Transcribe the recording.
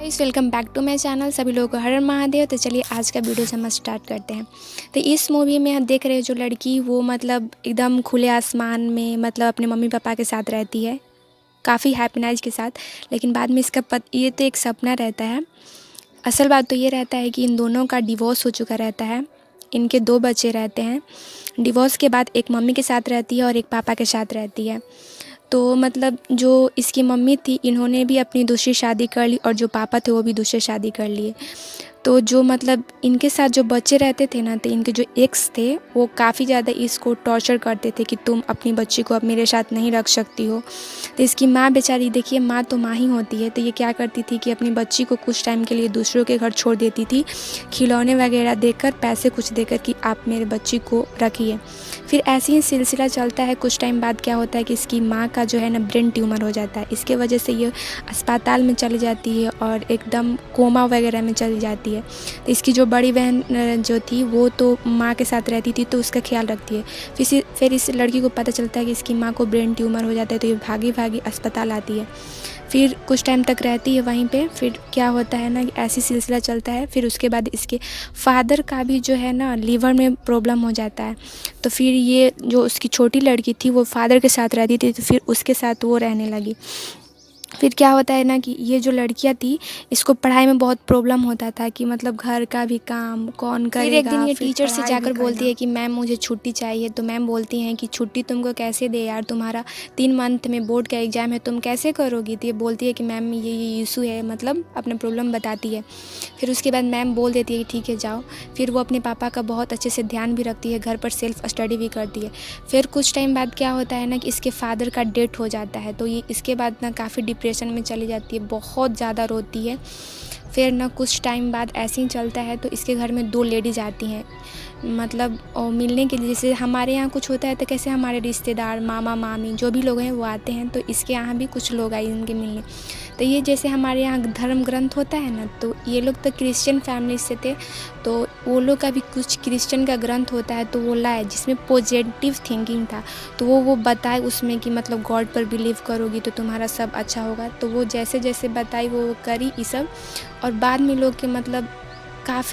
Guys welcome back to my channel. सभी लोगों को हर हर महादेव। तो चलिए आज का वीडियो से हम स्टार्ट करते हैं। तो इस मूवी में हम देख रहे हैं जो लड़की वो मतलब एकदम खुले आसमान में मतलब अपने मम्मी पापा के साथ रहती है, काफ़ी हैप्पीनेस के साथ। लेकिन बाद में इसका ये तो एक सपना रहता है। असल बात तो ये रहता है कि इन दोनों का डिवोर्स हो चुका रहता है। इनके 2 बच्चे रहते हैं। डिवोर्स के बाद एक मम्मी के साथ रहती है और एक पापा के साथ रहती है। तो मतलब जो इसकी मम्मी थी इन्होंने भी अपनी दूसरी शादी कर ली और जो पापा थे वो भी दूसरी शादी कर लिए। तो जो मतलब इनके साथ जो बच्चे रहते थे ना, तो इनके जो एक्स थे वो काफ़ी ज़्यादा इसको टॉर्चर करते थे कि तुम अपनी बच्ची को अब मेरे साथ नहीं रख सकती हो। तो इसकी माँ बेचारी, देखिए माँ तो माँ ही होती है, तो ये क्या करती थी कि अपनी बच्ची को कुछ टाइम के लिए दूसरों के घर छोड़ देती थी, खिलौने वगैरह देकर, पैसे कुछ देकर कि आप मेरे बच्ची को रखिए। फिर ऐसे ही सिलसिला चलता है। कुछ टाइम बाद क्या होता है कि इसकी माँ का जो है ना ब्रेन ट्यूमर हो जाता है। इसके वजह से ये अस्पताल में चली जाती है और एकदम कोमा वगैरह में चली जाती है। तो इसकी जो बड़ी बहन जो थी वो तो माँ के साथ रहती थी, तो उसका ख्याल रखती है। फिर इस लड़की को पता चलता है कि इसकी माँ को ब्रेन ट्यूमर हो जाता है, तो ये भागी भागी अस्पताल आती है। फिर कुछ टाइम तक रहती है वहीं पे। फिर क्या होता है ना, ऐसी सिलसिला चलता है। फिर उसके बाद इसके फादर का भी जो है ना लीवर में प्रॉब्लम हो जाता है। तो फिर ये जो उसकी छोटी लड़की थी वो फादर के साथ रहती थी, तो फिर उसके साथ वो रहने लगी। फिर क्या होता है ना कि ये जो लड़कियां थी इसको पढ़ाई में बहुत प्रॉब्लम होता था कि मतलब घर का भी काम कौन करेगा। फिर एक दिन ये टीचर से जाकर बोलती है कि मैम मुझे छुट्टी चाहिए। तो मैम बोलती हैं कि छुट्टी तुमको कैसे दे यार, तुम्हारा 3 मंथ में बोर्ड का एग्ज़ाम है, तुम कैसे करोगी। तो ये बोलती है कि मैम ये इशू है, मतलब अपना प्रॉब्लम बताती है। फिर उसके बाद मैम बोल देती है कि ठीक है जाओ। फिर वो अपने पापा का बहुत अच्छे से ध्यान भी रखती है, घर पर सेल्फ स्टडी भी करती है। फिर कुछ टाइम बाद क्या होता है ना कि इसके फादर का डेथ हो जाता है। तो ये इसके बाद ना काफ़ी डिप्रेशन में चली जाती है, बहुत ज़्यादा रोती है। फिर ना कुछ टाइम बाद ऐसे ही चलता है तो इसके घर में 2 लेडीज़ आती हैं, मतलब मिलने के लिए। जैसे हमारे यहाँ कुछ होता है तो कैसे हमारे रिश्तेदार मामा मामी जो भी लोग हैं वो आते हैं, तो इसके यहाँ भी कुछ लोग आए इनके मिलने। तो ये जैसे हमारे यहाँ धर्म ग्रंथ होता है ना, तो ये लोग तो क्रिश्चियन फैमिली से थे, तो वो लोग का भी कुछ क्रिश्चियन का ग्रंथ होता है, तो वो लाए जिसमें पॉजिटिव थिंकिंग था। तो वो बताए उसमें कि मतलब गॉड पर बिलीव करोगी तो तुम्हारा सब अच्छा होगा। तो वो जैसे जैसे बताई वो करी ये सब। और बाद में लोग के मतलब काफ़ी